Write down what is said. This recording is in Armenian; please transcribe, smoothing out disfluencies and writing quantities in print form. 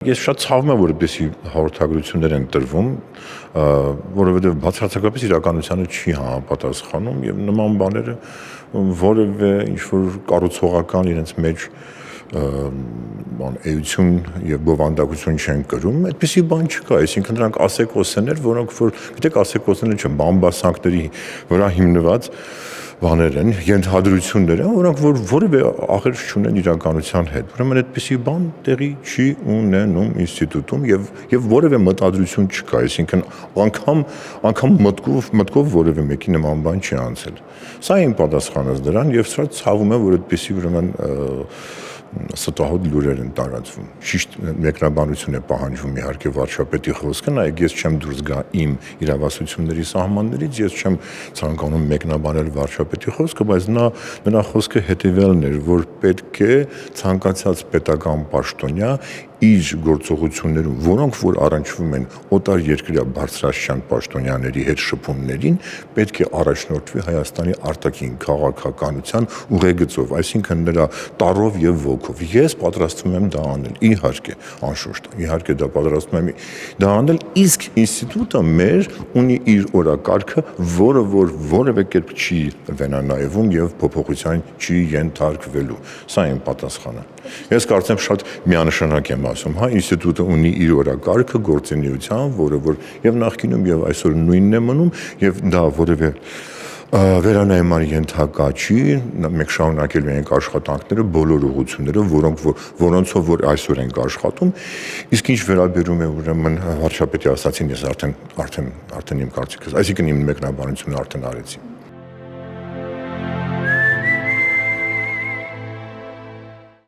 Ես շատ ցավում եմ, որ այդպիսի հաղորդագրություններ են տրվում, որովհետև բացարձակապես իրականությանը չի համապատասխանում եւ նման բաները որևէ ինչ-որ կառուցողական իրենց մեջ էություն եւ բովանդակություն չեն կրում, այդպիսի բան չկա, այսինքն նրանք ասեկոսներ, որոնք որ գիտեք ասեկոսները չեն, բամբասանքների վրա հիմնված բաներ են, ենթադրություններ են, որոնք որ որևէ աղերս չունեն իրականության հետ։ Ուրեմն այդպիսի բան տեղի չի ունենում ինստիտուտում եւ որևէ մտադրություն չկա, այսինքն անգամ մտքով որևէ մեկի նման բան չի անցել։ Սա իմ պատասխանս դրան եւ սա ցավում է, որ այդպիսի ուրեմն ստահոդ լուրեր են տարածվում։ Ճիշտ մեկնաբանություն է պահանջվում իհարկե վարչապետի խոսքը, նայեք ես չեմ դուրս գա իմ իրավասությունների սահմաններից, ես չեմ ցանկանում մեկնաբանել վարչապետի խոսքը, բայց նրա խոսքը հետեւյալն էր, որ պետք է ցանկացած պետական պաշտոնյա իր գործողություններում, որոնք որ առնչվում են օտար երկրյա բարձրաստիճան պաշտոնյաների հետ շփումներին, պետք է առաջնորդվի Հայաստանի արտաքին քաղաքականության ուղեգծով, այսինքն նրա տարով եւ ոգով։ Ես պատրաստվում եմ դա անել, իհարկե, անշուշտ, իհարկե դա պատրաստվում եմ դա անել, իսկ ինստիտուտը մեր ունի իր օրակարգը, որը որ որևէ կերպ չի վենանայվում եւ փոփոխության չի ենթարկվելու։ Սա իմ պատասխանը։ Ես կարծեմ շատ միանշանակ եմ ասում, հա, ինստիտուտը ունի իր օրակարգը գործունեության, որը որ եւ նախկինում եւ այսօր նույնն է մնում եւ դա որևէ վերանայման ենթակա չի, մենք շարունակելու ենք աշխատանքները, բոլոր ուղղությունները, որոնցով որ այսօր ենք աշխատում, իսկ ինչ վերաբերում է ուրեմն վարչապետի ասացին, ես արդեն իմ կարծիքս, այսինքն իմ մեկնաբանությունը արդեն արեցի։